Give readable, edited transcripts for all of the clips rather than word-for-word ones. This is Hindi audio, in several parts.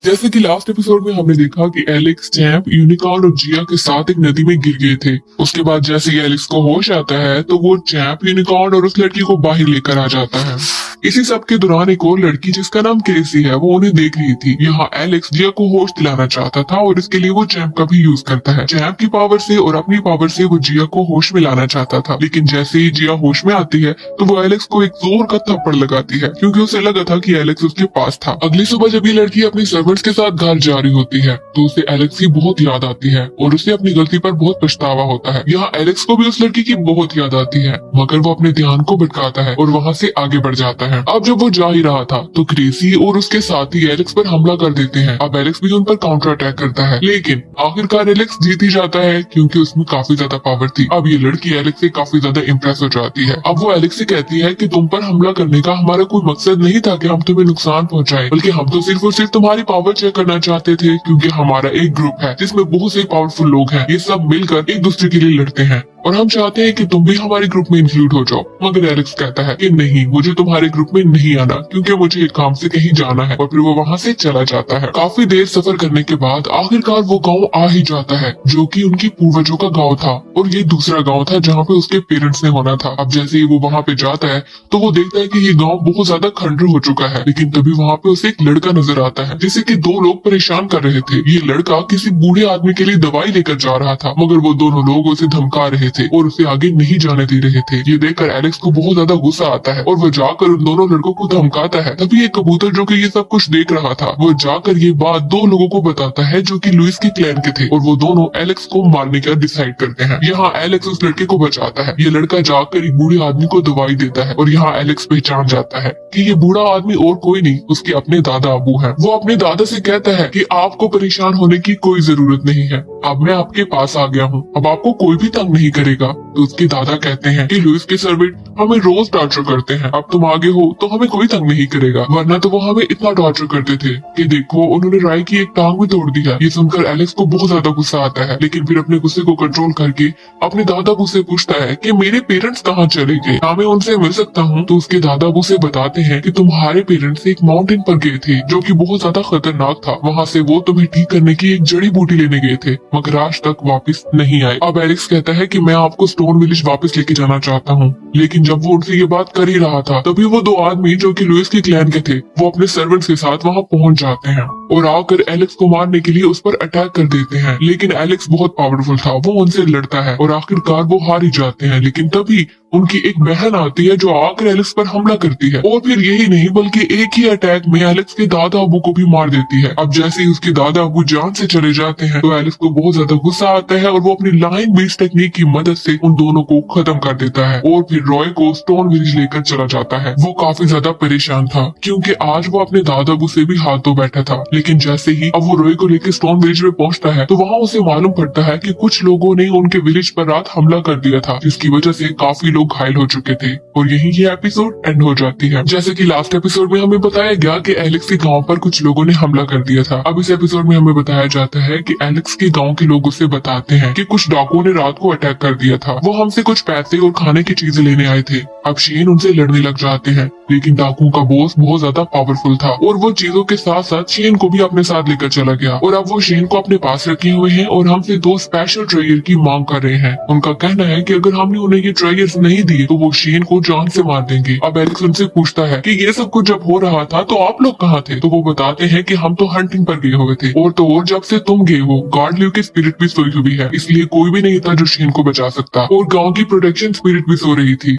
जैसे कि लास्ट एपिसोड में हमने देखा कि एलेक्स, चैंप, यूनिकॉर्न और जिया के साथ एक नदी में गिर गए थे। उसके बाद जैसे ही एलेक्स को होश आता है तो वो चैंप, यूनिकॉर्न और उस लड़की को बाहर लेकर आ जाता है। इसी सब के दौरान एक और लड़की जिसका नाम केसी है वो उन्हें देख रही थी। यहाँ एलेक्स जिया को होश दिलाना चाहता था और इसके लिए वो चैंप का भी यूज करता है। चैंप की पावर से और अपनी पावर से वो जिया को होश में लाना चाहता था, लेकिन जैसे ही जिया होश में आती है तो वो एलेक्स को एक जोर का थप्पड़ लगाती है क्योंकि उसे लगा था कि एलेक्स उसके पास था। अगली सुबह जब ये लड़की अपनी सर्वेंट्स के साथ घर जा रही होती है तो उसे एलेक्स की बहुत याद आती है और उसे अपनी गलती पर बहुत पछतावा होता है। यहाँ एलेक्स को भी उस लड़की की बहुत याद आती है, मगर वो अपने ध्यान को भटकाता है और वहाँ से आगे बढ़ जाता है। अब जब वो जा ही रहा था तो क्रेसी और उसके साथी एलेक्स पर हमला कर देते हैं। अब एलेक्स भी उन पर काउंटर अटैक करता है, लेकिन आखिरकार एलेक्स जीत ही जाता है क्योंकि उसमें काफी ज्यादा पावर थी। अब ये लड़की एलेक्स से काफी ज्यादा इम्प्रेस हो जाती है। अब वो एलेक्स से कहती है कि तुम पर हमला करने का हमारा कोई मकसद नहीं था कि हम तुम्हें नुकसान पहुंचाएं, बल्कि हम तो सिर्फ और सिर्फ तुम्हारी पावर चेक करना चाहते थे क्योंकि हमारा एक ग्रुप है जिसमें बहुत से पावरफुल लोग हैं। ये सब मिलकर एक दूसरे के लिए लड़ते हैं और हम चाहते हैं कि तुम भी हमारे ग्रुप में इंक्लूड हो जाओ। मगर एलेक्स कहता है कि नहीं, मुझे तुम्हारे ग्रुप में नहीं आना क्योंकि मुझे एक काम से कहीं जाना है, और फिर वो वहाँ से चला जाता है। काफी देर सफर करने के बाद आखिरकार वो गांव आ ही जाता है जो कि उनकी पूर्वजों का गांव था और ये दूसरा गांव था जहाँ पे उसके पेरेंट्स ने होना था। अब जैसे ही वो वहाँ पे जाता है तो वो देखता है कि ये गाँव बहुत ज्यादा खंडर हो चुका है, लेकिन तभी वहाँ पे उसे एक लड़का नजर आता है जिसे कि दो लोग परेशान कर रहे थे। ये लड़का किसी बूढ़े आदमी के लिए दवाई लेकर जा रहा था, मगर वो दोनों लोग उसे धमका रहे थे और उसे आगे नहीं जाने दे रहे थे। ये देखकर एलेक्स को बहुत ज्यादा गुस्सा आता है और वो जाकर उन दोनों लड़कों को धमकाता है। तभी एक कबूतर जो कि ये सब कुछ देख रहा था वो जाकर ये बात दो लोगों को बताता है जो कि लुइस के क्लैन के थे, और वो दोनों एलेक्स को मारने का डिसाइड करते हैं। यहाँ एलेक्स उस लड़के को बचाता है। ये लड़का जाकर एक बूढ़े आदमी को दवाई देता है और यहाँ एलेक्स पहचान जाता है कि ये बूढ़ा आदमी और कोई नहीं उसके अपने दादा अबू है। वो अपने दादा से कहता है कि आपको परेशान होने की कोई जरूरत नहीं है, अब मैं आपके पास आ गया हूँ, अब आपको कोई भी तंग नहीं करेगा। तो उसके दादा कहते हैं कि लुइस के सर्वेंट हमें रोज टॉर्चर करते हैं, अब तुम आगे हो तो हमें कोई तंग नहीं करेगा, वरना तो वो हमें इतना टॉर्चर करते थे कि देखो उन्होंने राय की एक टांग भी तोड़ दिया। ये सुनकर एलेक्स को बहुत ज्यादा गुस्सा आता है, लेकिन फिर अपने गुस्से को कंट्रोल करके अपने दादा अबू से पूछता है कि मेरे पेरेंट्स कहाँ चले गए, क्या मैं उनसे मिल सकता हूँ। तो उसके दादा अबू से बताते हैं कि तुम्हारे पेरेंट्स एक माउंटेन पर गए थे जो कि बहुत ज्यादा खतरनाक था, वहाँ से वो तुम्हें ठीक करने की एक जड़ी बूटी लेने गए थे, मगर आज तक वापस नहीं आए। अब एलेक्स कहता है कि मैं आपको स्टोन विलेज वापस लेके जाना चाहता हूँ, लेकिन जब वो उनसे ये बात कर ही रहा था तभी वो दो आदमी जो कि लुइस के क्लैन के थे वो अपने सर्वेंट्स के साथ वहाँ पहुँच जाते हैं और आकर एलेक्स को मारने के लिए उस पर अटैक कर देते हैं। लेकिन एलेक्स बहुत पावरफुल था, वो उनसे लड़ता है और आखिरकार वो हार ही जाते हैं। लेकिन तभी उनकी एक बहन आती है जो आकर एलेक्स पर हमला करती है, और फिर यही नहीं बल्कि एक ही अटैक में एलेक्स के दादा अबू को भी मार देती है। अब जैसे ही उसके दादा अबू जान से चले जाते हैं तो एलेक्स को बहुत ज्यादा गुस्सा आता है और वो अपनी लाइन बेस्ड टेक्निक की मदद से उन दोनों को खत्म कर देता है और फिर रॉय को स्टोन विलेज लेकर चला जाता है। वो काफी ज्यादा परेशान था क्योंकि आज वो अपने दादा अबू से भी हाथ धो बैठा था, लेकिन जैसे ही अब वो रॉय को लेकर स्टोन विलेज में पहुंचता है तो वहाँ उसे मालूम पड़ता है कि कुछ लोगों ने उनके विलेज पर रात हमला कर दिया था, जिसकी वजह से काफी लोग घायल हो चुके थे और यही ये एपिसोड एंड हो जाती है। जैसे कि लास्ट एपिसोड में हमें बताया गया कि एलेक्स के गांव पर कुछ लोगों ने हमला कर दिया था। अब इस एपिसोड में हमें बताया जाता है कि एलेक्स के गांव के लोग उसे बताते हैं कि कुछ डाकुओं ने रात को अटैक कर दिया था, वो हमसे कुछ पैसे और खाने की चीजें लेने आए थे। अब शेन उनसे लड़ने लग जाते हैं, लेकिन डाकुओं का बॉस बहुत ज्यादा पावरफुल था और वो चीजों के साथ साथ शेन को भी अपने साथ लेकर चला गया और अब वो शेन को अपने पास रखे हुए हैं और हमसे 2 स्पेशल ट्रेयर की मांग कर रहे हैं। उनका कहना है कि अगर हमने उन्हें ये ट्रेयर्स नहीं दिए तो वो शेन को जान से मार देंगे। अब एलेक्स उनसे पूछता है कि ये सब कुछ जब हो रहा था तो आप लोग कहाँ थे? तो वो बताते हैं कि हम तो हंटिंग पर गए हुए थे और तो और जब से तुम गए हो गॉड लिव की स्पिरिट भी सोई हुई है, इसलिए कोई भी नहीं था जो शेन को बचा सकता और गाँव की प्रोटेक्शन स्पिरिट भी सो रही थी।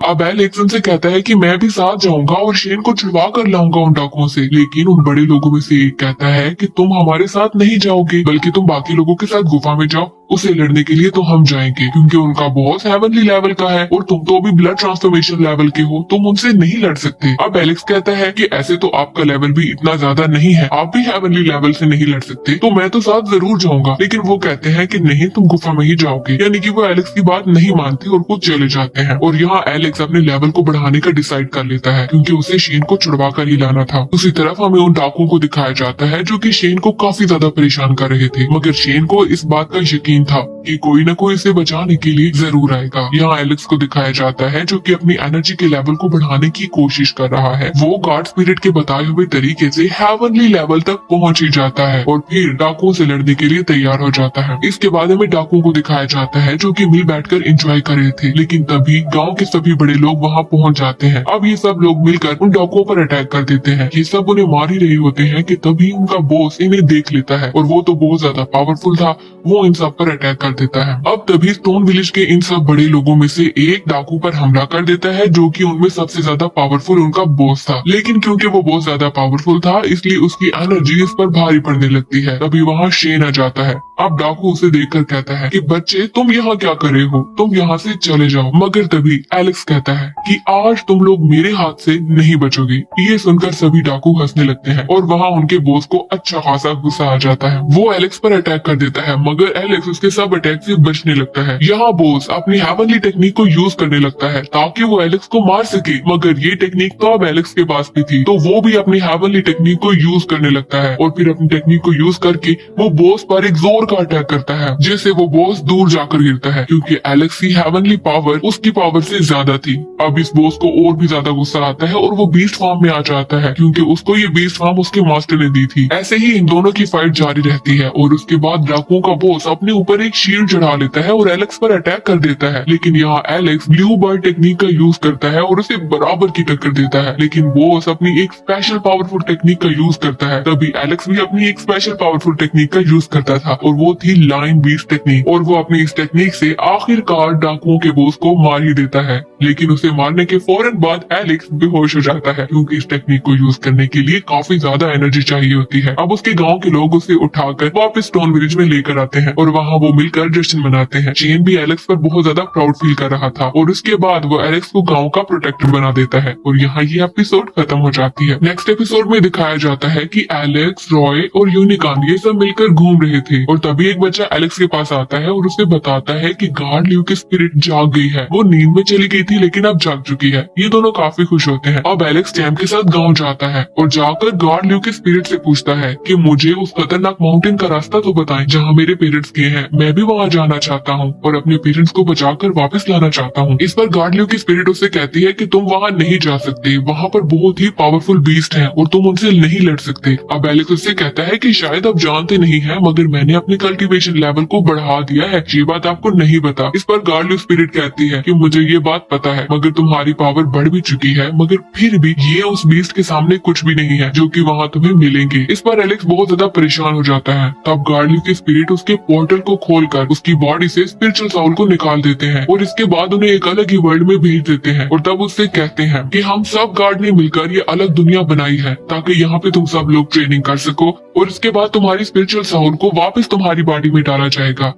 अब एलेक्स उनसे कहता है कि मैं भी साथ जाऊंगा और शेन को छुड़वा कर लाऊंगा उन डाकुओं से, लेकिन उन बड़े लोगों में से एक कहता है कि तुम हमारे साथ नहीं जाओगे बल्कि तुम बाकी लोगों के साथ गुफा में जाओ, उसे लड़ने के लिए तो हम जाएंगे क्योंकि उनका बॉस हेवनली लेवल का है और तुम तो अभी ब्लड ट्रांसफॉर्मेशन लेवल के हो, तुम उनसे नहीं लड़ सकते। अब एलेक्स कहता है कि ऐसे तो आपका लेवल भी इतना ज्यादा नहीं है, आप भी हेवनली लेवल से नहीं लड़ सकते, तो मैं तो साथ जरूर जाऊंगा। लेकिन वो कहते हैं कि नहीं, तुम गुफा में ही जाओगे, यानी कि वो एलेक्स की बात नहीं मानते और खुद चले जाते हैं। और यहाँ एलेक्स अपने लेवल को बढ़ाने का डिसाइड कर लेता है क्योंकि उसे शेन को छुड़वा कर ही लाना था। दूसरी तरफ हमें उन डाकुओं को दिखाया जाता है जो कि शेन को काफी ज्यादा परेशान कर रहे थे, मगर शेन को इस बात का यकीन यकीन था कि कोई न कोई इसे बचाने के लिए जरूर आएगा। यहाँ एलेक्स को दिखाया जाता है जो कि अपनी एनर्जी के लेवल को बढ़ाने की कोशिश कर रहा है। वो गॉड स्पिरिट के बताए हुए तरीके से हेवनली लेवल तक पहुंच ही जाता है और फिर डाकुओं से लड़ने के लिए तैयार हो जाता है। इसके बाद हमें डाकुओं को दिखाया जाता है जो कि मिल बैठकर एंजॉय कर रहे थे, लेकिन तभी गांव के सभी बड़े लोग वहां पहुंच जाते हैं। अब ये सब लोग मिलकर उन डाकुओं पर अटैक कर देते हैं। ये सब उन्हें मार ही रहे होते हैं कि तभी उनका बॉस इन्हें देख लेता है और वो तो बहुत ज्यादा पावरफुल था, वो इन सब पर अटैक कर देता है। अब तभी स्टोन विलेज के इन सब बड़े लोगों में से एक डाकू पर हमला कर देता है जो कि उनमें सबसे ज्यादा पावरफुल उनका बॉस था। लेकिन क्योंकि वो बहुत ज्यादा पावरफुल था इसलिए उसकी एनर्जी इस पर भारी पड़ने लगती है। तभी वहाँ शेन आ जाता है। अब डाकू उसे देखकर कहता है कि बच्चे तुम यहाँ क्या कर रहे हो, तुम यहाँ से चले जाओ। मगर तभी एलेक्स कहता है कि आज तुम लोग मेरे हाथ से नहीं बचोगे। ये सुनकर सभी डाकू हंसने लगते हैं और वहाँ उनके बॉस को अच्छा खासा गुस्सा आ जाता है। वो एलेक्स पर अटैक कर देता है मगर एलेक्स उसके सब अटैक से बचने लगता है। यहाँ बॉस अपनी हेवनली टेक्निक को यूज करने लगता है ताकि वो एलेक्स को मार सके, मगर ये टेक्निक तो अब एलेक्स के पास भी थी, तो वो भी अपनी हेवनली टेक्निक को यूज करने लगता है और फिर अपनी टेक्निक को यूज करके वो बॉस पर एक जोर का अटैक करता है जिससे वो बॉस दूर जाकर गिरता है क्योंकि एलेक्स की हेवनली पावर उसकी पावर से ज्यादा थी। अब इस बॉस को और भी ज्यादा गुस्सा आता है और वो बीस्ट फॉर्म में आ जाता है क्योंकि उसको ये बीस्ट फॉर्म उसके मास्टर ने दी थी। ऐसे ही इन दोनों की फाइट जारी रहती है और उसके बाद डाकुओं का बॉस अपने ऊपर एक शील्ड चढ़ा लेता है और एलेक्स पर अटैक कर देता है। लेकिन यहाँ एलेक्स ब्लू बर्ड टेक्निक का यूज करता है और उसे बराबर की टक्कर देता है। लेकिन बॉस अपनी एक स्पेशल पावरफुल टेक्निक का यूज करता है। तभी एलेक्स भी अपनी एक स्पेशल पावरफुल टेक्निक का यूज करता था और वो थी लाइन बीस्ट टेक्निक। और वो अपनी इस टेक्निक से आखिरकार डाकुओं के बॉस को मार ही देता है। लेकिन उसे मारने के फौरन बाद एलेक्स बेहोश हो जाता है क्योंकि इस टेक्निक को यूज करने के लिए काफी ज्यादा एनर्जी चाहिए होती है। अब उसके गांव के लोग उसे उठाकर वापस स्टोन विलेज में लेकर आते हैं और वहाँ वो मिलकर जश्न मनाते हैं। चेन भी एलेक्स पर बहुत ज्यादा प्राउड फील कर रहा था और उसके बाद वो एलेक्स को गांव का प्रोटेक्टर बना देता है और यहाँ ये एपिसोड खत्म हो जाती है। नेक्स्ट एपिसोड में दिखाया जाता है कि एलेक्स, रॉय और यूनिकॉर्न ये सब मिलकर घूम रहे थे और तभी एक बच्चा एलेक्स के पास आता है और उसे बताता है कि गार्ड ल्यू की स्पिरिट जाग गई है। वो नींद में चली गई थी लेकिन अब जाग चुकी है। ये दोनों काफी खुश होते हैं। अब एलेक्स चैम्प के साथ गाँव जाता है और जाकर गार्ड ल्यू के स्पिरिट से पूछता है कि मुझे उस खतरनाक माउंटेन का रास्ता तो बताएं जहाँ मेरे पेरेंट्स गए हैं। मैं भी वहाँ जाना चाहता हूँ और अपने पेरेंट्स को बचाकर वापस लाना चाहता हूँ। इस पर गार्ड ल्यू की स्पिरिट उससे कहती है कि तुम वहाँ नहीं जा सकते, वहाँ पर बहुत ही पावरफुल बीस्ट हैं और तुम उनसे नहीं लड़ सकते। अब एलेक्स उससे कहता है कि शायद आप जानते नहीं हैं मगर मैंने अपने कल्टीवेशन लेवल को बढ़ा दिया है, ये बात आपको नहीं पता। इस पर गार्ड ल्यू स्पिरिट कहती है कि मुझे ये बात पता है मगर तुम्हारी पावर बढ़ भी चुकी है, मगर फिर भी ये उस बीस्ट के सामने कुछ भी नहीं है जो कि वहाँ तुम्हें मिलेंगे। इस पर एलेक्स बहुत ज्यादा परेशान हो जाता है। तब गार्ड ल्यू के स्पिरिट उसके पोर्टल को खोलकर उसकी बॉडी से स्पिरिचुअल साउल को निकाल देते हैं और इसके बाद उन्हें एक अलग ही वर्ल्ड में भेज देते हैं और तब उससे कहते हैं कि हम सब गार्ड ने मिलकर ये अलग दुनिया बनाई है ताकि यहाँ पे तुम सब लोग ट्रेनिंग कर सको और इसके बाद तुम्हारी स्पिरिचुअल साउल को वापस तुम्हारी बॉडी में डाला जाएगा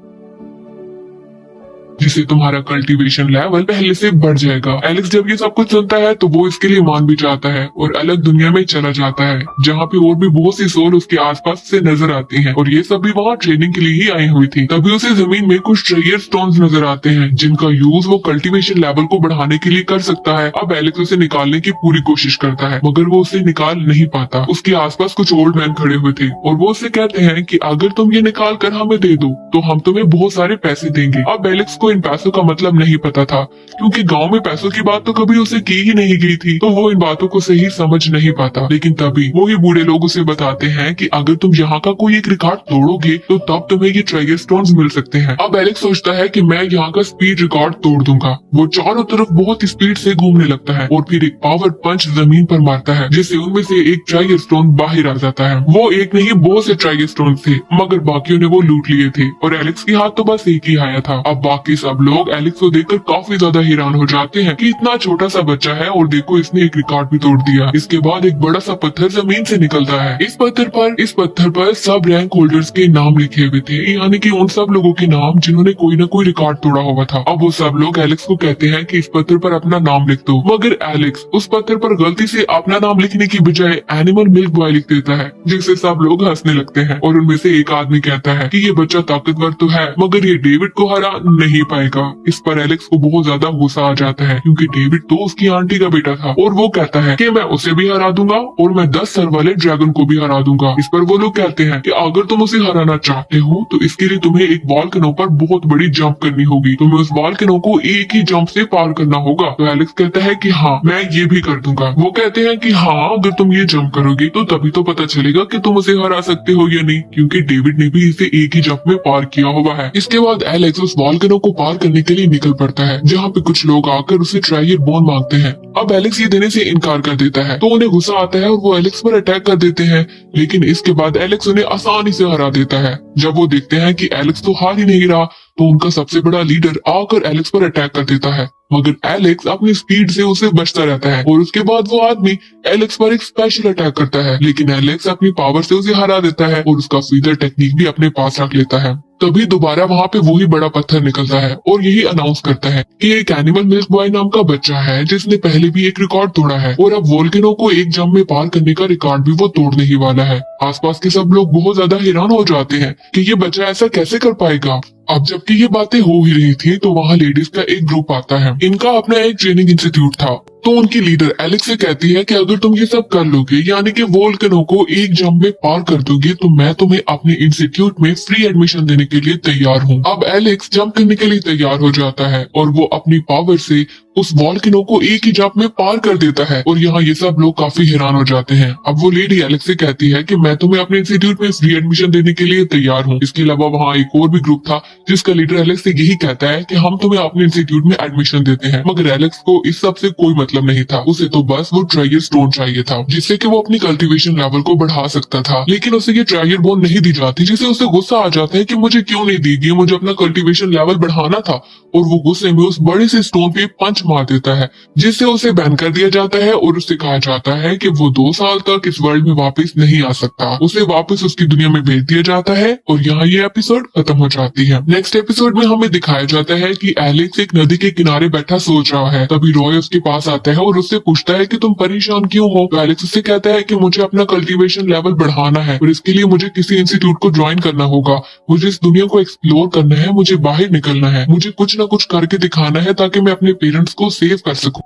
जिससे तुम्हारा कल्टीवेशन लेवल पहले से बढ़ जाएगा। एलेक्स जब ये सब कुछ सुनता है तो वो इसके लिए मान भी जाता है और अलग दुनिया में चला जाता है जहाँ पे और भी बहुत सी सोल उसके आसपास से नजर आती हैं और ये सब भी वहाँ ट्रेनिंग के लिए ही आई हुई थी। तभी उसे जमीन में कुछ ट्रेयर स्टोन्स नजर आते हैं जिनका यूज वो कल्टीवेशन लेवल को बढ़ाने के लिए कर सकता है। अब एलेक्स उसे निकालने की पूरी कोशिश करता है मगर वो उसे निकाल नहीं पाता। उसके आसपास कुछ ओल्ड मैन खड़े हुए थे और वो उससे कहते हैं कि अगर तुम ये निकाल कर हमें दे दो तो हम तुम्हें बहुत सारे पैसे देंगे। अब एलेक्स को इन पैसों का मतलब नहीं पता था क्योंकि गांव में पैसों की बात तो कभी उसे की ही नहीं गई थी, तो वो इन बातों को सही समझ नहीं पाता। लेकिन तभी वो ही बूढ़े लोग उसे बताते हैं कि अगर तुम यहाँ का कोई एक रिकॉर्ड तोड़ोगे तो तब तुम्हें ये ट्रेयर स्टोन्स मिल सकते हैं। अब एलेक्स सोचता है कि मैं यहाँ का स्पीड रिकॉर्ड तोड़ दूंगा। वो चारों तरफ बहुत स्पीड से घूमने लगता है और फिर एक पावर पंच जमीन पर मारता है जिससे उनमें से एक ट्रेयर स्टोन बाहर आ जाता है। वो एक नहीं बहुत से ट्रेयर स्टोन थे मगर बाकियों ने वो लूट लिए थे और एलेक्स के हाथ तो बस एक ही आया था। अब बाकी सब लोग एलेक्स को देखकर काफी ज्यादा हैरान हो जाते हैं कि इतना छोटा सा बच्चा है और देखो इसने एक रिकॉर्ड भी तोड़ दिया। इसके बाद एक बड़ा सा पत्थर जमीन से निकलता है। इस पत्थर पर सब रैंक होल्डर्स के नाम लिखे हुए थे, यानी कि उन सब लोगों के नाम जिन्होंने कोई न कोई रिकॉर्ड तोड़ा हुआ था। अब वो सब लोग एलेक्स को कहते हैं कि इस पत्थर पर अपना नाम लिख दो, मगर एलेक्स उस पत्थर पर गलती से अपना नाम लिखने की बजाय एनिमल मिल्क बॉय लिख देता है जिससे सब लोग हंसने लगते हैं और उनमें से एक आदमी कहता है कि ये बच्चा ताकतवर तो है मगर ये डेविड को हरा नहीं पाएगा। इस पर एलेक्स को बहुत ज्यादा गुस्सा आ जाता है क्योंकि डेविड तो उसकी आंटी का बेटा था और वो कहता है कि मैं उसे भी हरा दूंगा और मैं 10 सर वाले ड्रैगन को भी हरा दूंगा। इस पर वो लोग कहते हैं कि अगर तुम उसे हराना चाहते हो तो इसके लिए तुम्हें एक वॉल्केनो पर बहुत बड़ी जंप करनी होगी, तुम्हें उस वॉल्केनो को एक ही जंप से पार करना होगा। तो एलेक्स कहता है कि हाँ मैं ये भी कर दूंगा। वो कहते हैं कि हाँ अगर तुम ये जंप करोगे तो तभी तो पता चलेगा कि तुम उसे हरा सकते हो या नहीं, क्योंकि डेविड ने भी इसे एक ही जंप में पार किया हुआ है। इसके बाद एलेक्स उस वॉल्केनो को पार करने के लिए निकल पड़ता है, जहाँ पे कुछ लोग आकर उसे ट्रायर बोन मांगते हैं। अब एलेक्स ये देने से इनकार कर देता है तो उन्हें गुस्सा आता है और वो एलेक्स पर अटैक कर देते हैं, लेकिन इसके बाद एलेक्स उन्हें आसानी से हरा देता है। जब वो देखते हैं कि एलेक्स तो हार ही नहीं रहा तो उनका सबसे बड़ा लीडर आकर एलेक्स पर अटैक कर देता है, मगर एलेक्स अपनी स्पीड से उसे बचता रहता है और उसके बाद वो आदमी एलेक्स पर एक स्पेशल अटैक करता है, लेकिन एलेक्स अपनी पावर से उसे हरा देता है और उसका फीदर टेक्निक भी अपने पास रख लेता है। तभी दोबारा वहाँ पे वही बड़ा पत्थर निकलता है और यही अनाउंस करता है कि एक एनिमल मिल्क बॉय नाम का बच्चा है जिसने पहले भी एक रिकॉर्ड तोड़ा है और अब वोल्केनो को एक जंप में पार करने का रिकॉर्ड भी वो तोड़ने ही वाला है। आसपास के सब लोग बहुत ज्यादा हैरान हो जाते हैं कि ये बच्चा ऐसा कैसे कर पाएगा। अब जबकि ये बातें हो ही रही थी तो वहाँ लेडीज का एक ग्रुप आता है। इनका अपना एक ट्रेनिंग इंस्टीट्यूट था, तो उनकी लीडर एलेक्स से कहती है कि अगर तुम ये सब कर लोगे यानी कि वोल्केनो को एक जंप में पार कर दोगे तो मैं तुम्हें अपने इंस्टीट्यूट में फ्री एडमिशन देने के लिए तैयार हूँ। अब एलेक्स जंप करने के लिए तैयार हो जाता है और वो अपनी पावर से उस वोल्केनो को एक ही जंप में पार कर देता है और यहाँ ये सब लोग काफी हैरान हो जाते हैं। अब वो लेडी एलेक्स से कहती है कि मैं तुम्हें अपने इंस्टीट्यूट में फ्री एडमिशन देने के लिए तैयार हूँ। इसके अलावा वहाँ एक और भी ग्रुप था जिसका लीडर एलेक्स से यही कहता है कि हम तुम्हें अपने इंस्टीट्यूट में एडमिशन देते हैं, मगर एलेक्स को इस सब से कोई मतलब नहीं था। उसे तो बस वो ट्रायर स्टोन चाहिए था जिससे कि वो अपनी कल्टीवेशन लेवल को बढ़ा सकता था, लेकिन उसे ये ट्रायर बोन नहीं दी जाती, जिससे उसे गुस्सा आ जाता है कि मुझे क्यों नहीं दी गई, मुझे अपना कल्टीवेशन लेवल बढ़ाना था। और वो गुस्से में उस बड़े से स्टोन पे पंच मार देता है जिससे उसे बैन कर दिया जाता है और उससे कहा जाता है कि वो 2 साल तक इस वर्ल्ड में वापस नहीं आ सकता। उसे वापस उसकी दुनिया में भेज दिया जाता है और यहाँ ये एपिसोड खत्म हो जाती है। नेक्स्ट एपिसोड में हमें दिखाया जाता है कि एलेक्स एक नदी के किनारे बैठा सोच रहा है, तभी रॉय उसके पास आता है और उससे पूछता है कि तुम परेशान क्यों हो। तो एलेक्स उससे कहता है कि मुझे अपना कल्टीवेशन लेवल बढ़ाना है और इसके लिए मुझे किसी इंस्टीट्यूट को ज्वाइन करना होगा, मुझे इस दुनिया को एक्सप्लोर करना है, मुझे बाहर निकलना है, मुझे कुछ न कुछ करके दिखाना है ताकि मैं अपने पेरेंट्स को सेव कर सकूं।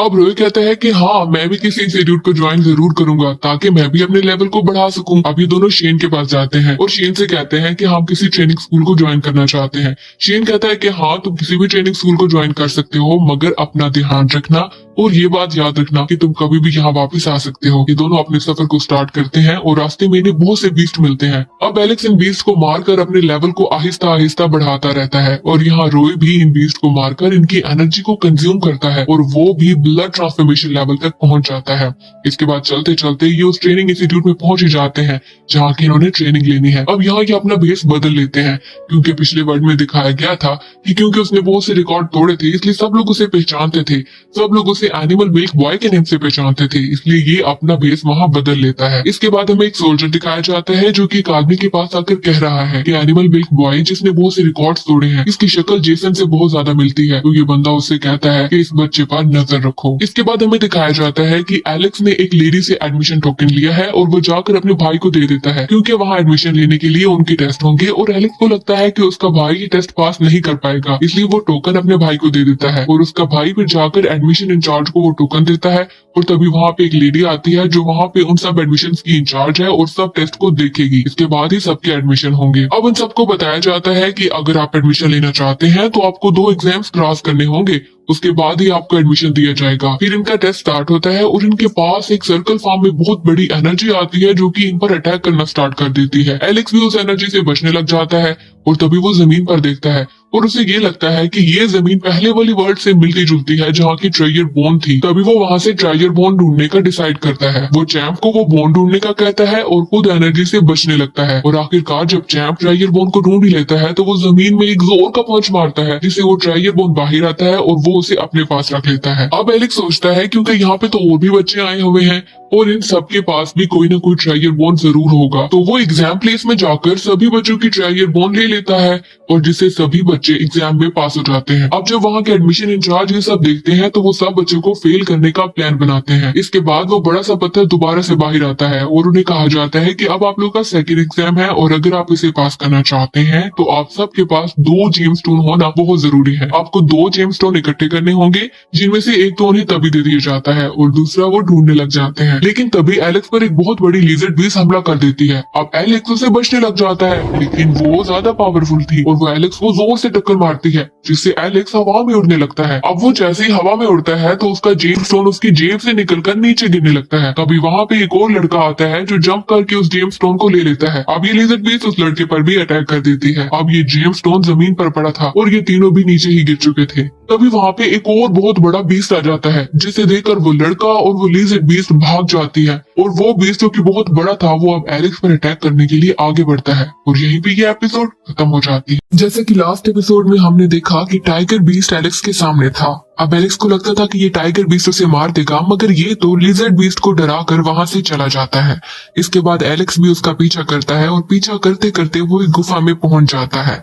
अब रोय कहता है कि हाँ मैं भी किसी इंस्टीट्यूट को ज्वाइन जरूर करूंगा ताकि मैं भी अपने लेवल को बढ़ा सकूं। अब ये दोनों शेन के पास जाते हैं और शेन से कहते हैं कि हम किसी ट्रेनिंग स्कूल को ज्वाइन करना चाहते हैं। शेन कहता है कि हाँ तुम किसी भी ट्रेनिंग स्कूल को ज्वाइन कर सकते हो, मगर अपना ध्यान रखना और ये बात याद रखना कि तुम कभी भी यहाँ वापस आ सकते हो। ये दोनों अपने सफर को स्टार्ट करते हैं और रास्ते में इन्हें बहुत से बीस्ट मिलते हैं। अब एलेक्स इन बीस्ट को मारकर अपने लेवल को आहिस्ता आहिस्ता बढ़ाता रहता है और यहाँ रोय भी इन बीस्ट को मारकर इनकी एनर्जी को कंज्यूम करता है और वो भी ब्लड ट्रांसफॉर्मेशन लेवल तक पहुंच जाता है। इसके बाद चलते चलते ये उस ट्रेनिंग इंस्टीट्यूट में पहुंच ही जाते हैं जहाँ की इन्होंने ट्रेनिंग लेनी है। अब यहाँ ये अपना भेष बदल लेते हैं क्योंकि पिछले वर्ड में दिखाया गया था कि क्योंकि उसने बहुत से रिकॉर्ड तोड़े थे इसलिए सब लोग उसे पहचानते थे, सब लोग उसे एनिमल मिल्क बॉय के नेम से पहचानते थे, इसलिए ये अपना भेष वहाँ बदल लेता है। इसके बाद हमें एक सोल्जर दिखाया जाता है जो कि एक आदमी के पास आकर कह रहा है कि एनिमल मिल्क बॉय जिसने बहुत से रिकॉर्ड्स तोड़े हैं इसकी शक्ल जेसन से बहुत ज्यादा मिलती है। तो ये बंदा उससे कहता है कि इस बच्चे पर नजर रखो। इसके बाद हमें दिखाया जाता है कि एलेक्स ने एक लेडी से एडमिशन टोकन लिया है और वो जाकर अपने भाई को दे देता है क्योंकि वहाँ एडमिशन लेने के लिए उनके टेस्ट होंगे और एलेक्स को लगता है कि उसका भाई ये टेस्ट पास नहीं कर पाएगा, इसलिए वो टोकन अपने भाई को दे देता है और उसका भाई फिर जाकर एडमिशन इंचार्ज को वो टोकन देता है। और तभी वहाँ पे एक लेडी आती है जो वहाँ पे उन सब एडमिशन की इंचार्ज है और सब टेस्ट को देखेगी, इसके बाद ही सबके एडमिशन होंगे। अब उन सबको बताया जाता है कि अगर आप एडमिशन लेना चाहते हैं तो आपको 2 एग्जाम्स क्रॉस करने होंगे, उसके बाद ही आपको एडमिशन दिया जाएगा। फिर इनका टेस्ट स्टार्ट होता है और इनके पास एक सर्कल फॉर्म में बहुत बड़ी एनर्जी आती है जो कि इन पर अटैक करना स्टार्ट कर देती है। एलेक्स भी उस एनर्जी से बचने लग जाता है और तभी वो जमीन पर देखता है और उसे ये लगता है कि ये जमीन पहले वाली वर्ल्ड से मिलती जुलती है जहाँ की ट्रायर बोन थी। तभी वो वहाँ से ट्रायर बोन ढूंढने का डिसाइड करता है। वो चैंप को वो बोन ढूंढने का कहता है और खुद एनर्जी से बचने लगता है और आखिरकार जब चैंप ट्रायर बोन को ढूंढ ही लेता है तो वो जमीन में एक जोर का पंच मारता है जिससे वो ट्रायर बोन बाहर आता है और वो उसे अपने पास रख लेता है। अब एलेक्स सोचता है क्योंकि यहाँ पे तो और भी बच्चे आए हुए हैं और इन सबके पास भी कोई ना कोई ट्राइगर बोन जरूर होगा। तो वो एग्जाम प्लेस में जाकर सभी बच्चों की ट्राइगर बोन ले लेता है और जिससे सभी बच्चे एग्जाम में पास हो जाते हैं। अब जब वहाँ के एडमिशन इंचार्ज ये सब देखते हैं तो वो सब बच्चों को फेल करने का प्लान बनाते हैं। इसके बाद वो बड़ा सा पत्थर दोबारा से बाहर आता है और उन्हें कहा जाता है कि अब आप लोग का सेकंड एग्जाम है और अगर आप इसे पास करना चाहते हैं तो आप सबके पास 2 जेम स्टोन होना बहुत जरूरी है। आपको 2 जेम स्टोन इकट्ठे करने होंगे, जिनमें से एक तो उन्हें तभी दे दिया जाता है और दूसरा वो ढूंढने लग जाते हैं। लेकिन तभी एलेक्स पर एक बहुत बड़ी लिजर्ड बीस्ट हमला कर देती है। अब एलेक्स उसे बचने लग जाता है, लेकिन वो ज्यादा पावरफुल थी और वो एलेक्स को जोर से टक्कर मारती है, जिससे एलेक्स हवा में उड़ने लगता है। अब वो जैसे ही हवा में उड़ता है तो उसका जेम स्टोन उसकी जेब से निकलकर नीचे गिरने लगता है। तभी वहाँ पे एक और लड़का आता है जो जंप करके उस जेम स्टोन को ले लेता है। अब ये लिजर्ड बीस्ट उस लड़के पर भी अटैक कर देती है। अब ये जेम स्टोन जमीन पर पड़ा था और ये तीनों भी नीचे ही गिर चुके थे। तभी वहाँ पे एक और बहुत बड़ा बीस्ट आ जाता है, जिसे देखकर वो लड़का और वो लिजर्ड बीस्ट भाग जाती है और वो बीस्ट जो कि बहुत बड़ा था वो अब एलेक्स पर अटैक करने के लिए आगे बढ़ता है और यहीं पे ये एपिसोड खत्म हो जाती है। जैसे कि लास्ट एपिसोड में हमने देखा कि टाइगर बीस्ट एलेक्स के सामने था। अब एलेक्स को लगता था कि ये टाइगर बीस्ट उसे मार देगा, मगर ये तो लिजर्ड बीस्ट को डराकर वहां से चला जाता है। इसके बाद एलेक्स भी उसका पीछा करता है और पीछा करते करते वो एक गुफा में पहुंच जाता है।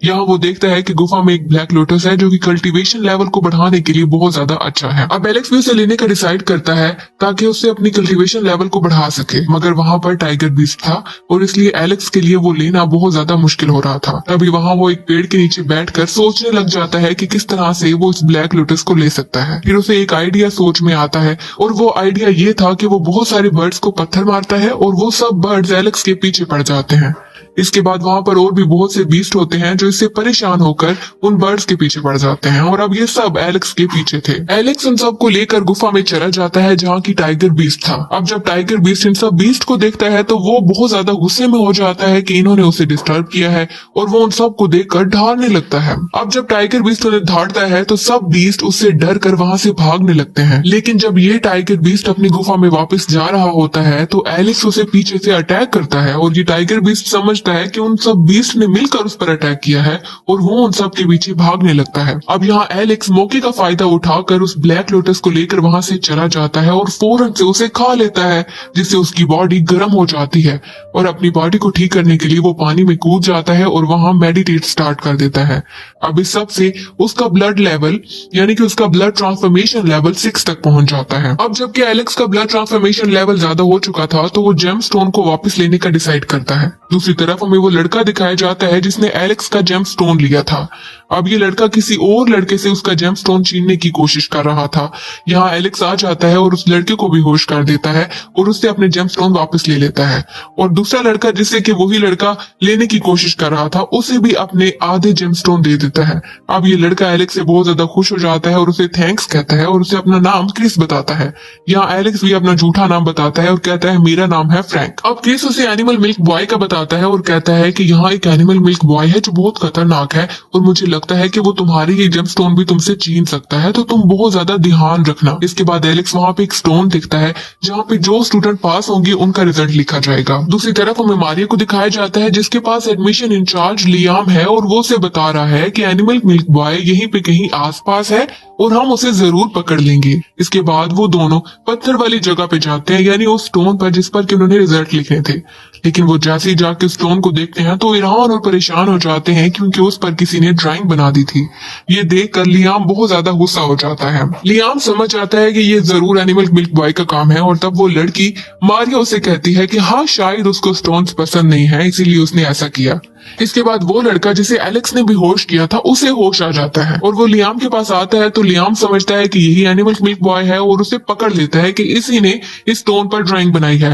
यहाँ वो देखता है कि गुफा में एक ब्लैक लोटस है जो कि कल्टीवेशन लेवल को बढ़ाने के लिए बहुत ज्यादा अच्छा है। अब एलेक्स भी उसे लेने का डिसाइड करता है ताकि उससे अपनी कल्टीवेशन लेवल को बढ़ा सके, मगर वहां पर टाइगर बीस्ट था और इसलिए एलेक्स के लिए वो लेना बहुत ज्यादा मुश्किल हो रहा था। तभी वहां वो एक पेड़ के नीचे बैठकर सोचने लग जाता है कि किस तरह से वो इस ब्लैक लोटस को ले सकता है। फिर उसे एक आइडिया सोच में आता है और वो आइडिया ये था कि वो बहुत सारे बर्ड्स को पत्थर मारता है और वो सब बर्ड्स एलेक्स के पीछे पड़ जाते हैं। इसके बाद वहां पर और भी बहुत से बीस्ट होते हैं जो इससे परेशान होकर उन बर्ड्स के पीछे पड़ जाते हैं और अब ये सब एलेक्स के पीछे थे। एलेक्स उन सबको लेकर गुफा में चला जाता है जहाँ की टाइगर बीस्ट था। अब जब टाइगर बीस्ट इन सब बीस्ट को देखता है तो वो बहुत ज्यादा गुस्से में हो जाता है कि इन्होंने उसे डिस्टर्ब किया है और वो उन सबको देखकर ढालने लगता है। अब जब टाइगर बीस्ट उन्हें ढालता है तो सब बीस्ट उससे डर कर वहाँ से भागने लगते हैं। लेकिन जब ये टाइगर बीस्ट अपनी गुफा में वापस जा रहा होता है तो एलेक्स उसे पीछे से अटैक करता है और ये टाइगर बीस्ट समझता है कि उन सब बीस्ट ने मिलकर उस पर अटैक किया है और वो उन सब के पीछे भागने लगता है। अब यहाँ एलेक्स मौके का फायदा उठाकर उस ब्लैक लोटस को लेकर वहां से चला जाता है और फौरन से उसे खा लेता है, जिससे उसकी बॉडी गर्म हो जाती है और अपनी बॉडी को ठीक करने के लिए वो पानी में कूद जाता है और वहां मेडिटेट स्टार्ट कर देता है। अब इस सब से उसका ब्लड लेवल यानी कि उसका ब्लड ट्रांसफॉर्मेशन लेवल 6 तक पहुंच जाता है। अब जबकि एलेक्स का ब्लड ट्रांसफॉर्मेशन लेवल ज्यादा हो चुका था तो वो जेम स्टोन को वापस लेने का डिसाइड करता है। दूसरी तरफ हमें वो लड़का दिखाया जाता है जिसने एलेक्स का जेम स्टोन लिया था। अब ये लड़का किसी और लड़के से उसका जेम स्टोन छीनने की कोशिश कर रहा था। यहाँ एलेक्स आ जाता है और उस लड़के को भी होश कर देता है और उससे अपने जेम स्टोन वापस ले लेता है और दूसरा लड़का जिससे कि वही लड़का लेने की कोशिश कर रहा था उसे भी अपने आधे जेम स्टोन दे देता है। अब ये लड़का एलेक्स से बहुत ज्यादा खुश हो जाता है और उसे थैंक्स कहता है और उसे अपना नाम क्रिस बताता है। यहाँ एलेक्स भी अपना झूठा नाम बताता है और कहता है मेरा नाम है फ्रैंक। अब क्रिस उसे एनिमल मिल्क बॉय का बताता है और कहता है कि यहाँ एक एनिमल मिल्क बॉय है जो बहुत खतरनाक है और मुझे लगता है कि वो तुम्हारी ही जेम स्टोन भी तुमसे छीन सकता है, तो तुम बहुत ज्यादा ध्यान रखना। इसके बाद एलेक्स वहाँ पे एक स्टोन दिखता है जहाँ पे जो स्टूडेंट पास होंगे उनका रिजल्ट लिखा जाएगा। दूसरी तरफ हमें मारिया को दिखाया जाता है जिसके पास एडमिशन इंचार्ज लियाम है और वो उसे बता रहा है कि एनिमल मिल्क बॉय यहीं पे कहीं आसपास है और हम उसे जरूर पकड़ लेंगे। इसके बाद वो दोनों पत्थर वाली जगह पे जाते हैं यानी उस स्टोन पर जिस पर कि उन्होंने रिजल्ट लिखे थे। लेकिन वो जैसे ही जाके स्टोन को देखते हैं तो ईरान और परेशान हो जाते हैं क्योंकि उस पर किसी ने ड्राइंग बना दी थी। ये देखकर लियाम बहुत ज्यादा गुस्सा हो जाता है। लियाम समझ जाता है कि ये जरूर एनिमल मिल्क बॉय का काम है और तब वो लड़की मारिया उसे कहती है कि हाँ शायद उसको स्टोन्स पसंद नहीं है इसीलिए उसने ऐसा किया। इसके बाद वो लड़का जिसे एलेक्स ने बेहोश किया था उसे होश आ जाता है और वो लियाम के पास आता है तो लियाम समझता है कि यही एनिमल मिल्क बॉय है और उसे पकड़ लेता है कि इसी ने इस स्टोन पर ड्राइंग बनाई है।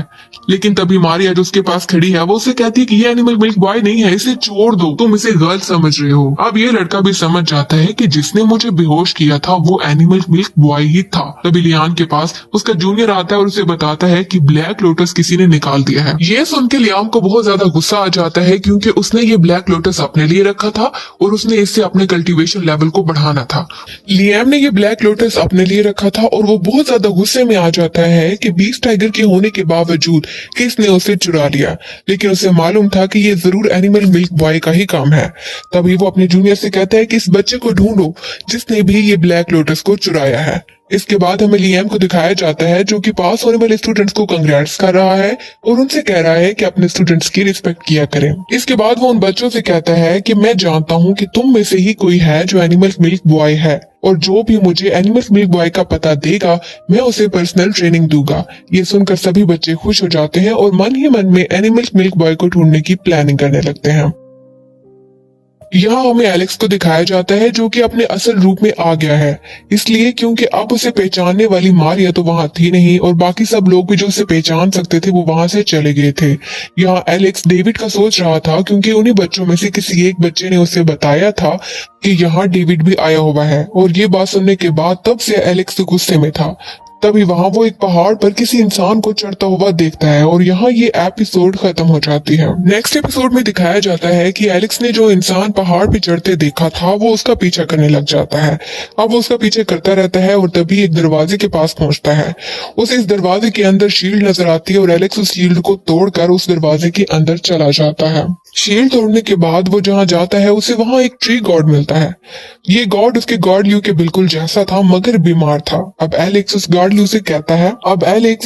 लेकिन तभी मारिया जो उसके पास खड़ी है वो उसे कहती है कि ये एनिमल मिल्क बॉय नहीं है, इसे छोड़ दो, तुम इसे गलत समझ रहे हो। अब ये लड़का भी समझ जाता है कि जिसने मुझे बेहोश किया था वो एनिमल मिल्क बॉय ही था। तभी लियाम के पास उसका जूनियर आता है और उसे बताता है कि ब्लैक लोटस किसी ने निकाल दिया है। ये सुन के लियाम को बहुत ज्यादा गुस्सा आ जाता है क्योंकि उसने ये ब्लैक लोटस अपने लिए रखा था और उसने इससे अपने कल्टीवेशन लेवल को बढ़ाना था। लियाम ने ये ब्लैक लोटस अपने लिए रखा था और वो बहुत ज्यादा गुस्से में आ जाता है कि बीस्ट टाइगर के होने के बावजूद किसने उसे चुरा लिया, लेकिन उसे मालूम था कि ये जरूर एनिमल मिल्क बॉय का ही काम है। तभी वो अपने जूनियर से कहता है कि इस बच्चे को ढूंढो जिसने भी ये ब्लैक लोटस को चुराया है। इसके बाद हमें लियाम को दिखाया जाता है जो कि पास होने वाले स्टूडेंट्स को कंग्रेट्स कर रहा है और उनसे कह रहा है कि अपने स्टूडेंट्स की रिस्पेक्ट किया करें। इसके बाद वो उन बच्चों से कहता है कि मैं जानता हूँ कि तुम में से ही कोई है जो एनिमल मिल्क बॉय है और जो भी मुझे एनिमल मिल्क बॉय का पता देगा मैं उसे पर्सनल ट्रेनिंग दूंगा। ये सुनकर सभी बच्चे खुश हो जाते हैं और मन ही मन में एनिमल मिल्क बॉय को ढूंढने की प्लानिंग करने लगते हैं। यहाँ हमें एलेक्स को दिखाया जाता है जो कि अपने असल रूप में आ गया है, इसलिए क्योंकि अब उसे पहचानने वाली मारिया तो वहां थी नहीं और बाकी सब लोग भी जो उसे पहचान सकते थे वो वहां से चले गए थे। यहाँ एलेक्स डेविड का सोच रहा था क्योंकि उन्हीं बच्चों में से किसी एक बच्चे ने उसे बताया था कि यहाँ डेविड भी आया हुआ है और ये बात सुनने के बाद तब से एलेक्स गुस्से में था। तभी वहां वो एक पहाड़ पर किसी इंसान को चढ़ता हुआ देखता है और यहाँ ये एपिसोड खत्म हो जाती है। नेक्स्ट एपिसोड में दिखाया जाता है कि एलेक्स ने जो इंसान पहाड़ पे चढ़ते देखा था वो उसका पीछा करने लग जाता है। अब वो उसका पीछे करता रहता है और तभी एक दरवाजे के पास पहुंचता है। उसे इस दरवाजे के अंदर शील्ड नजर आती है और एलेक्स उस शील्ड को तोड़कर उस दरवाजे के अंदर चला जाता है। शील्ड तोड़ने के बाद वो जहाँ जाता है उसे वहाँ एक ट्री गॉड मिलता है। ये गॉड उसके गॉड ल्यू के बिल्कुल जैसा था मगर बीमार था। अब एलेक्स उस गॉड ल्यू से कहता है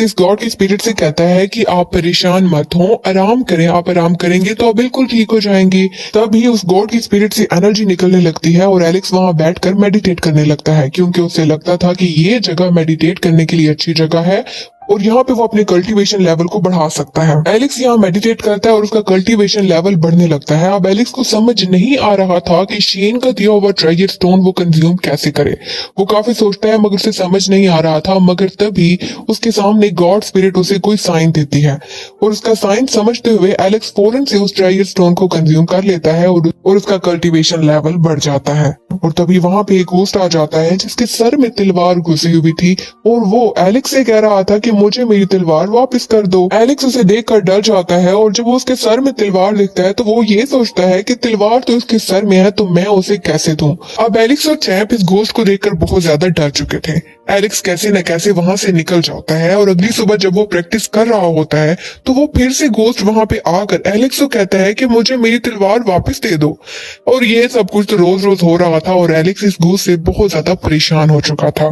इस गॉड के स्पिरिट से कहता है कि आप परेशान मत हो, आराम करें, आप आराम करेंगे तो आप बिल्कुल ठीक हो जाएंगे। तभी उस गॉड की स्पिरिट से एनर्जी निकलने लगती है और एलेक्स वहाँ बैठकर मेडिटेट करने लगता है क्योंकि उसे लगता था कि ये जगह मेडिटेट करने के लिए अच्छी जगह है और यहाँ पे वो अपने कल्टीवेशन लेवल को बढ़ा सकता है। एलेक्स यहाँ मेडिटेट करता है और उसका कल्टीवेशन लेवल बढ़ने लगता है। अब एलेक्स को समझ नहीं आ रहा था कि शेन का दिया हुआ ट्रेजर स्टोन वो कंज्यूम कैसे करे। वो काफी सोचता है मगर उसे समझ नहीं आ रहा था। मगर तभी उसके सामने गॉड स्पिरिट उसे कोई साइन देती है और उसका साइन समझते हुए एलेक्स फौरन से उस ट्रेजर स्टोन को कंज्यूम कर लेता है और उसका कल्टीवेशन लेवल बढ़ जाता है। और तभी वहां पे एक घोस्ट आ जाता है जिसके सर में तलवार घुसी हुई थी और वो एलेक्स से कह रहा था कि मुझे मेरी तलवार वापस कर दो। एलेक्स उसे देखकर डर जाता है और जब वो उसके सर में तलवार देखता है तो वो ये सोचता है कि तलवार तो उसके सर में है तो मैं उसे कैसे दूं। अब एलेक्स और चैंप इस घोस्ट को देखकर बहुत ज्यादा डर चुके थे। एलेक्स कैसे न कैसे वहां से निकल जाता है और अगली सुबह जब वो प्रैक्टिस कर रहा होता है तो वो फिर से घोस्ट वहां पे आकर एलेक्स को कहता है कि मुझे मेरी तलवार वापस दे दो। और ये सब कुछ तो रोज रोज हो रहा था और एलेक्स इस घोस्ट से बहुत ज्यादा परेशान हो चुका था।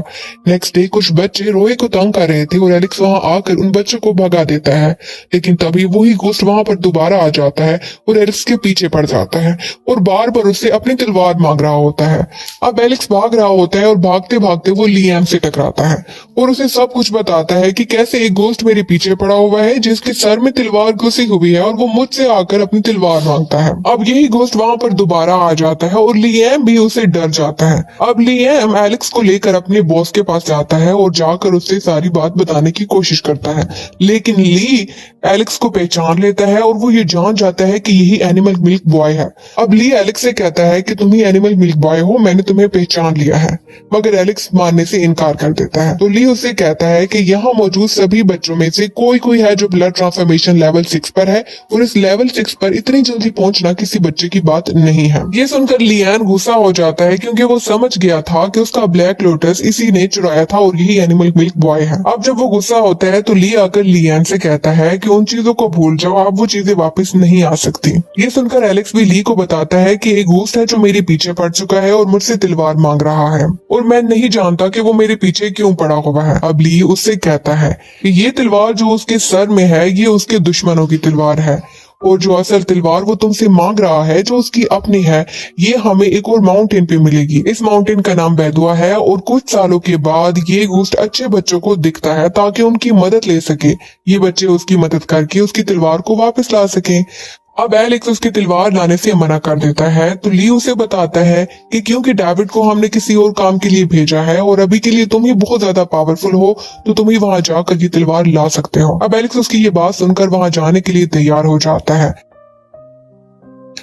नेक्स्ट डे कुछ बच्चे रोए को तंग कर रहे थे और एलेक्स वहां आकर उन बच्चों को भगा देता है, लेकिन तभी वही घोस्ट वहां पर दोबारा आ जाता है और एलेक्स के पीछे पड़ जाता है और बार बार उससे अपनी तलवार मांग रहा होता है। अब एलेक्स भाग रहा होता है और भागते भागते वो लियाम से टकराता है और उसे सब कुछ बताता है कि कैसे एक घोस्ट मेरे पीछे पड़ा हुआ है जिसके सर में तलवार घुसी हुई है और वो मुझसे आकर अपनी तलवार मांगता है। अब यही घोस्ट वहां पर दोबारा आ जाता है और लियाम भी उसे डर जाता है। अब लियाम एलेक्स को लेकर अपने बॉस के पास जाता है और जाकर उससे सारी बात बताने की कोशिश करता है, लेकिन ली एलेक्स को पहचान लेता है और वो ये जान जाता है कि यही एनिमल मिल्क बॉय है। अब ली एलेक्स से कहता है कि तुम ही एनिमल मिल्क बॉय हो, मैंने तुम्हें पहचान लिया है, मगर एलेक्स मानने से इनकार कर देता है। तो ली उससे कहता है कि यहाँ मौजूद सभी बच्चों में से कोई कोई है जो ब्लड ट्रांसफॉर्मेशन लेवल 6 पर है और इस लेवल 6 पर इतनी जल्दी पहुंचना किसी बच्चे की बात नहीं है। ये सुनकर लियान गुस्सा हो जाता है क्योंकि वो समझ गया था कि उसका ब्लैक लोटस इसी ने चुराया था और यही एनिमल मिल्क बॉय है। अब जब वो गुस्सा होता है तो ली आकर लियान से कहता है कि उन चीजों को भूल जाओ, आप वो चीजें वापस नहीं आ सकती। ये सुनकर एलेक्स भी ली को बताता है कि एक घोस्ट है जो मेरे पीछे पड़ चुका है और मुझसे तलवार मांग रहा है और मैं नहीं जानता कि वो मेरे पीछे क्यों पड़ा हुआ है। अब ली उससे कहता है कि ये तलवार जो उसके सर में है ये उसके दुश्मनों की तलवार है और जो असल तलवार वो तुमसे मांग रहा है जो उसकी अपनी है ये हमें एक और माउंटेन पे मिलेगी। इस माउंटेन का नाम बैदुआ है और कुछ सालों के बाद ये घोस्ट अच्छे बच्चों को दिखता है ताकि उनकी मदद ले सके, ये बच्चे उसकी मदद करके उसकी तलवार को वापस ला सके। अब एलेक्स उसकी तलवार लाने से मना कर देता है तो ली उसे बताता है कि क्योंकि डेविड को हमने किसी और काम के लिए भेजा है और अभी के लिए तुम ही बहुत ज्यादा पावरफुल हो तो तुम ही वहां जाकर ये तलवार ला सकते हो। अब एलेक्स उसकी ये बात सुनकर वहां जाने के लिए तैयार हो जाता है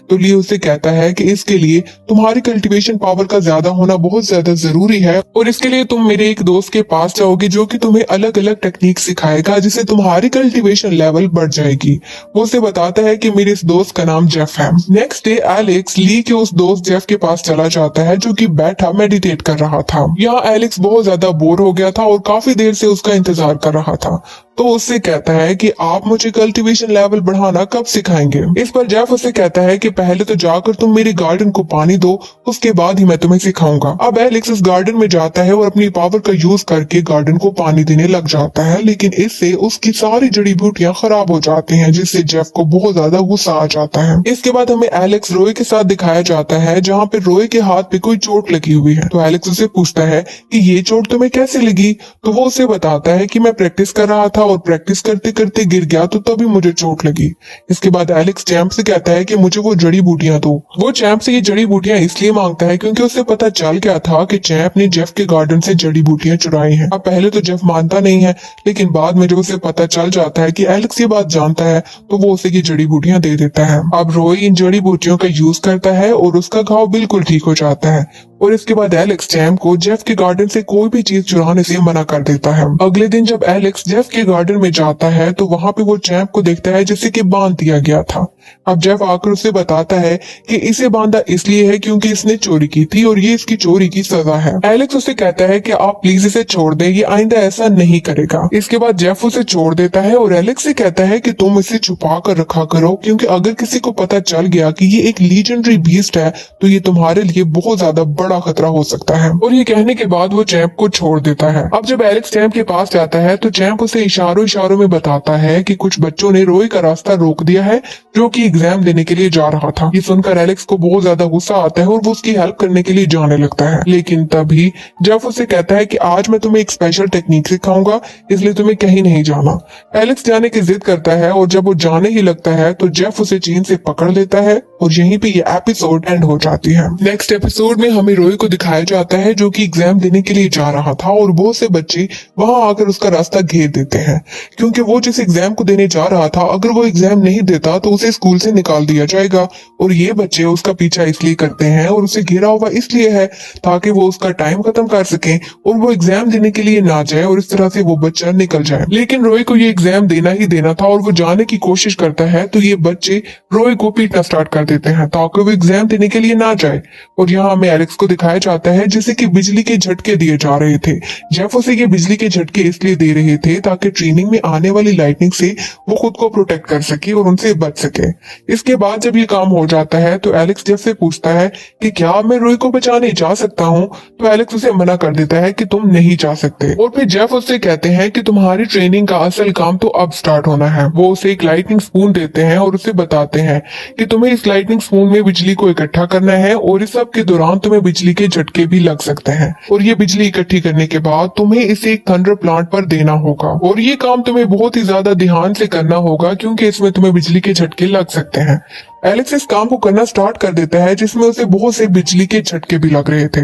तो ली उसे कहता है कि इसके लिए तुम्हारी कल्टीवेशन पावर का ज्यादा होना बहुत ज्यादा जरूरी है और इसके लिए तुम मेरे एक दोस्त के पास जाओगे जो कि तुम्हें अलग अलग टेक्निक सिखाएगा जिससे तुम्हारी कल्टीवेशन लेवल बढ़ जाएगी। वो उसे बताता है कि मेरे इस दोस्त का नाम जेफ है। नेक्स्ट डे एलेक्स ली के उस दोस्त जेफ के पास चला जाता है जो कि बैठा मेडिटेट कर रहा था। यहाँ एलेक्स बहुत ज्यादा बोर हो गया था और काफी देर से उसका इंतजार कर रहा था। तो वो उससे कहता है कि आप मुझे कल्टीवेशन लेवल बढ़ाना कब सिखाएंगे। इस पर जेफ उसे कहता है कि पहले तो जाकर तुम मेरे गार्डन को पानी दो, उसके बाद ही मैं तुम्हें सिखाऊंगा। अब एलेक्स उस गार्डन में जाता है और अपनी पावर का यूज करके गार्डन को पानी देने लग जाता है, लेकिन इससे उसकी सारी जड़ी बूटियां खराब हो जाती हैं, जिससे जेफ को बहुत ज्यादा गुस्सा आ जाता है। इसके बाद हमें एलेक्स रोय के साथ दिखाया जाता है, जहाँ पे रोय के हाथ पे कोई चोट लगी हुई है। तो एलेक्स उसे पूछता है कि ये चोट तुम्हें कैसे लगी। तो वो उसे बताता है कि मैं प्रैक्टिस कर रहा था और प्रैक्टिस करते करते गिर गया, तो तभी मुझे चोट लगी। इसके बाद एलेक्स चैंप से कहता है कि मुझे वो जड़ी बूटियां दो। वो चैंप से ये जड़ी बूटियां इसलिए मांगता है क्योंकि उसे पता चल गया था कि चैंप ने जेफ के गार्डन से जड़ी बूटियां चुराई हैं। अब पहले तो जेफ मानता नहीं है, लेकिन बाद में जब उसे पता चल जाता है कि एलेक्स ये बात जानता है, तो वो उसे ये जड़ी बूटियां दे देता है। अब रोय इन जड़ी बूटियों का यूज करता है और उसका घाव बिल्कुल ठीक हो जाता है। और इसके बाद एलेक्स चैंप को जेफ के गार्डन से कोई भी चीज चुराने से मना कर देता है। अगले दिन जब एलेक्स जेफ के गार्डन में जाता है, तो वहाँ पे वो चैंप को देखता है जिसे कि बांध दिया गया था। अब जेफ आकर उसे बताता है कि इसे बांधा इसलिए है क्योंकि इसने चोरी की थी और ये इसकी चोरी की सजा है। एलेक्स उसे कहता है कि आप प्लीज इसे छोड़ दें, ये आइंदा ऐसा नहीं करेगा। इसके बाद जेफ उसे छोड़ देता है और एलेक्स से कहता है कि तुम इसे छुपा कर रखा करो, क्योंकि अगर किसी को पता चल गया कि ये एक लीजेंडरी बीस्ट है, तो ये तुम्हारे लिए बहुत ज्यादा बड़ा खतरा हो सकता है। और ये कहने के बाद वो चैंप को छोड़ देता है। अब जब एलेक्स चैंप के पास जाता है, तो चैंप उसे इशारों इशारों में बताता है कि कुछ बच्चों ने रोय का रास्ता रोक दिया है, जो कि एग्जाम देने के लिए जा रहा था। ये सुनकर एलेक्स को बहुत ज्यादा गुस्सा आता है और वो उसकी हेल्प करने के लिए जाने लगता है। लेकिन तभी जेफ उसे कहता है कि आज मैं तुम्हें एक स्पेशल टेक्निक सिखाऊंगा, इसलिए तुम्हें कहीं नहीं जाना। एलेक्स जाने की जिद करता है और जब वो जाने ही लगता है, तो जेफ उसे चेन से पकड़ लेता है और यहीं पे ये एपिसोड एंड हो जाती है। नेक्स्ट एपिसोड में हमें रोय को दिखाया जाता है, जो कि एग्जाम देने के लिए जा रहा था और बहुत से बच्चे वहां आकर उसका रास्ता घेर देते हैं, क्योंकि वो जिस एग्जाम को देने जा रहा था, अगर वो एग्जाम नहीं देता तो उसे स्कूल से निकाल दिया जाएगा। और ये बच्चे उसका पीछा इसलिए करते हैं और उसे घेरा हुआ इसलिए है ताकि वो उसका टाइम खत्म कर सके और वो एग्जाम देने के लिए ना जाए और इस तरह से वो बच्चा निकल जाए। लेकिन रोय को ये एग्जाम देना ही देना था और वो जाने की कोशिश करता है, तो ये बच्चे रोय को पीटना स्टार्ट कर देते हैं ताकि वो एग्जाम देने के लिए ना जाए। और यहाँ हमें एलेक्स को दिखाया जाता है जिसे कि बिजली के झटके दिए जा रहे थे। जेफ उसे ये बिजली के झटके इसलिए दे रहे थे ताकि ट्रेनिंग में आने वाली लाइटनिंग से वो खुद को प्रोटेक्ट कर सके और उनसे बच सके। इसके बाद जब ये काम हो जाता है, तो एलेक्स जेफ से पूछता है कि क्या मैं रोय को बचाने जा सकता हूँ। तो एलेक्स उसे मना कर देता है कि तुम नहीं जा सकते। और फिर जेफ उससे कहते हैं कि तुम्हारी ट्रेनिंग का असल काम तो अब स्टार्ट होना है। वो उसे एक लाइटनिंग स्पून देते हैं और उसे बताते हैं कि तुम्हें इस लाइटनिंग स्पून में बिजली को इकट्ठा करना है और इस सब के दौरान तुम्हें बिजली के झटके भी लग सकते हैं। और ये बिजली इकट्ठी करने के बाद तुम्हें इसे एक थंडर प्लांट पर देना होगा और ये काम तुम्हें बहुत ही ज्यादा ध्यान से करना होगा, क्योंकि इसमें तुम्हें बिजली के झटके लग सकते हैं। एलेक्स इस काम को करना स्टार्ट कर देता है, जिसमें उसे बहुत से बिजली के झटके भी लग रहे थे।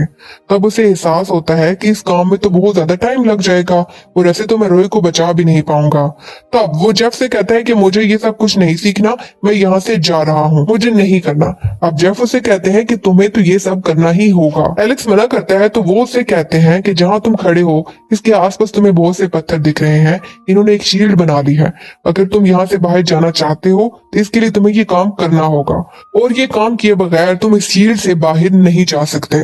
तब उसे एहसास होता है कि इस काम में तो बहुत ज्यादा टाइम लग जाएगा और ऐसे तो मैं रोय को बचा भी नहीं पाऊंगा। तब वो जेफ से कहता है कि मुझे ये सब कुछ नहीं सीखना, मैं यहाँ से जा रहा हूँ, मुझे नहीं करना। अब जेफ उसे कहते हैं कि तुम्हें तो ये सब करना ही होगा। एलेक्स मना करता है, तो वो उसे कहते हैं कि जहाँ तुम खड़े हो इसके आसपास तुम्हें बहुत से पत्थर दिख रहे हैं, इन्होंने एक शील्ड बना दी है। अगर तुम यहाँ से बाहर जाना चाहते हो तो इसके लिए तुम्हें ये काम करना होगा और ये काम किए बगैर तुम इस शील्ड से बाहर नहीं जा सकते।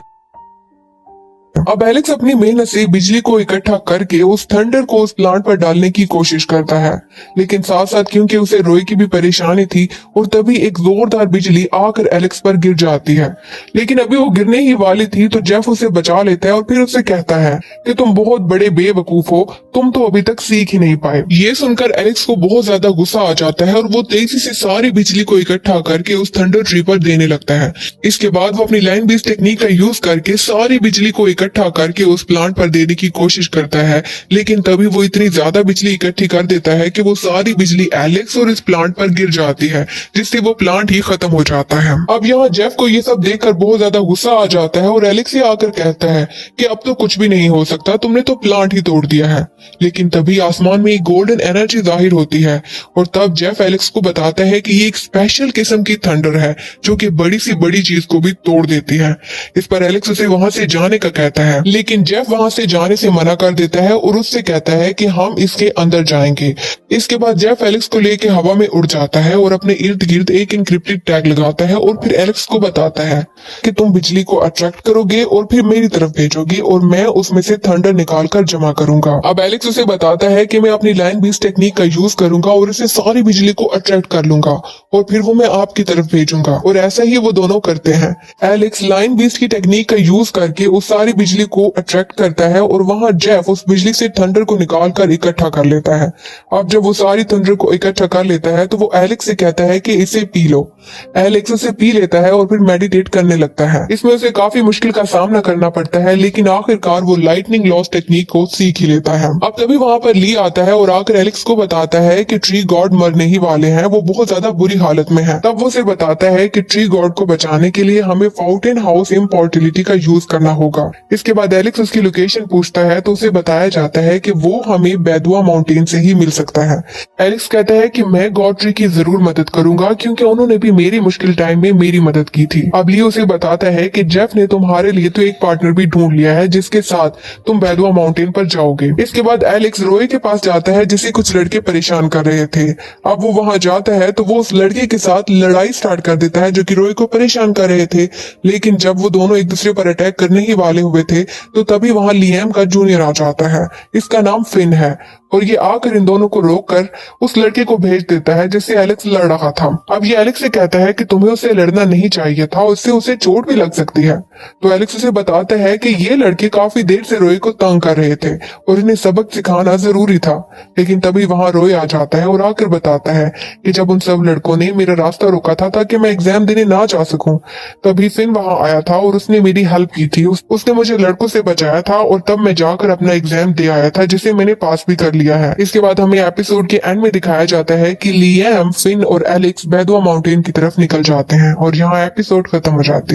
अब एलेक्स अपनी मेहनत से बिजली को इकट्ठा करके उस थंडर को उस प्लांट पर डालने की कोशिश करता है, लेकिन साथ साथ क्योंकि उसे रोय की भी परेशानी थी और तभी एक जोरदार बिजली आकर एलेक्स पर गिर जाती है। लेकिन अभी वो गिरने ही वाली थी तो जेफ उसे बचा लेता है और फिर उसे कहता है कि तुम बहुत बड़े बेवकूफ हो, तुम तो अभी तक सीख ही नहीं पाए। ये सुनकर एलेक्स को बहुत ज्यादा गुस्सा आ जाता है और वो तेजी से सारी बिजली को इकट्ठा करके उस थंडर ट्री पर देने लगता है। इसके बाद वो अपनी लाइन बेस्ड टेक्निक का यूज करके सारी बिजली को इकट्ठा करके उस प्लांट पर देने की कोशिश करता है, लेकिन तभी वो इतनी ज्यादा बिजली इकट्ठी कर देता है कि वो सारी बिजली एलेक्स और इस प्लांट पर गिर जाती है, जिससे वो प्लांट ही खत्म हो जाता है। अब यहाँ जेफ को ये सब देखकर बहुत ज्यादा गुस्सा आ जाता है और एलेक्स से आकर कहता है कि अब तो कुछ भी नहीं हो सकता, तुमने तो प्लांट ही तोड़ दिया है। लेकिन तभी आसमान में एक गोल्डन एनर्जी जाहिर होती है और तब जेफ एलेक्स को बताता है कि ये एक स्पेशल किस्म की थंडर है जो कि बड़ी सी बड़ी चीज को भी तोड़ देती है। इस पर एलेक्स उसे वहां से जाने का कहता जाता है, लेकिन जेफ वहाँ से जाने से मना कर देता है और उससे कहता है कि हम इसके अंदर जाएंगे। इसके बाद जेफ एलेक्स को लेके हवा में उड़ जाता है और अपने इर्द गिर्द एक इंक्रिप्टेड टैग लगाता है और फिर एलेक्स को बताता है कि तुम बिजली को अट्रैक्ट करोगे और फिर मेरी तरफ भेजोगे और मैं उसमें से थंडर निकाल कर जमा करूंगा। अब एलेक्स उसे बताता है कि मैं अपनी लाइन बीस्ट टेक्निक का यूज करूंगा और इससे सारी बिजली को अट्रैक्ट कर लूंगा और फिर वो मैं आपकी तरफ भेजूंगा। और ऐसा ही वो दोनों करते हैं। एलेक्स लाइन बीस्ट की टेक्निक का यूज करके उस सारी बिजली को अट्रैक्ट करता है और वहां जेफ उस बिजली से थंडर को निकाल कर इकट्ठा कर लेता है। अब जब वो सारी थंडर को इकट्ठा कर लेता है तो वो एलेक्स से कहता है कि इसे पी लो। एलेक्स उसे पी लेता है और फिर मेडिटेट करने लगता है। इसमें उसे काफी मुश्किल का सामना करना पड़ता है, लेकिन आखिरकार वो लाइटनिंग लॉस टेक्निक को सीख ही लेता है। अब तभी वहां पर ली आता है और आकर एलेक्स को बताता है कि ट्री गॉड मरने ही वाले हैं, वो बहुत ज्यादा बुरी हालत में है। तब वो उसे बताता है कि ट्री गॉड को बचाने के लिए हमें फाउंटेन हाउस इम्पोर्टिलिटी का यूज करना होगा। इसके बाद एलेक्स उसकी लोकेशन पूछता है तो उसे बताया जाता है कि वो हमें बैदुआ माउंटेन से ही मिल सकता है। एलेक्स कहता है कि मैं गॉड ट्री की जरूर मदद करूंगा क्योंकि उन्होंने भी मेरी मुश्किल टाइम में मेरी मदद की थी। अब लियो उसे बताता है कि जेफ ने तुम्हारे लिए तो एक पार्टनर भी ढूंढ लिया है जिसके साथ तुम बैदुआ माउंटेन पर जाओगे। इसके बाद एलेक्स रोए के पास जाता है जिसे कुछ लड़के परेशान कर रहे थे। अब वो वहां जाता है तो वो उस लड़के के साथ लड़ाई स्टार्ट कर देता है जो कि रोए को परेशान कर रहे थे, लेकिन जब वो दोनों एक दूसरे पर अटैक करने ही वाले हुए थे तो तभी वहां लियाम का जूनियर आ जाता है। इसका नाम फिन है और ये आकर इन दोनों को रोककर उस लड़के को भेज देता है जिससे एलेक्स लड़ रहा था। अब ये एलेक्स से कहता है कि तुम्हें उससे लड़ना नहीं चाहिए था, उससे उसे चोट भी लग सकती है। तो एलेक्स उसे बताता है कि ये लड़के काफी देर से रोए को तंग कर रहे थे और इन्हें सबक सिखाना जरूरी था। लेकिन तभी वहां रोए आ जाता है और आकर बताता है कि जब उन सब लड़कों ने मेरा रास्ता रोका था ताकि मैं एग्जाम देने ना जा सकूं, तभी फिन वहां आया था और उसने मेरी हेल्प की थी। उसने मुझे लड़कों से बचाया था और तब मैं जाकर अपना एग्जाम दे आया था जिसे मैंने पास भी कर लिया है। इसके बाद हमें एपिसोड के एंड में दिखाया जाता है कि लियाम, फिन और एलेक्स बैदुआ माउंटेन की तरफ निकल जाते हैं और यहाँ एपिसोड खत्म हो जाती है।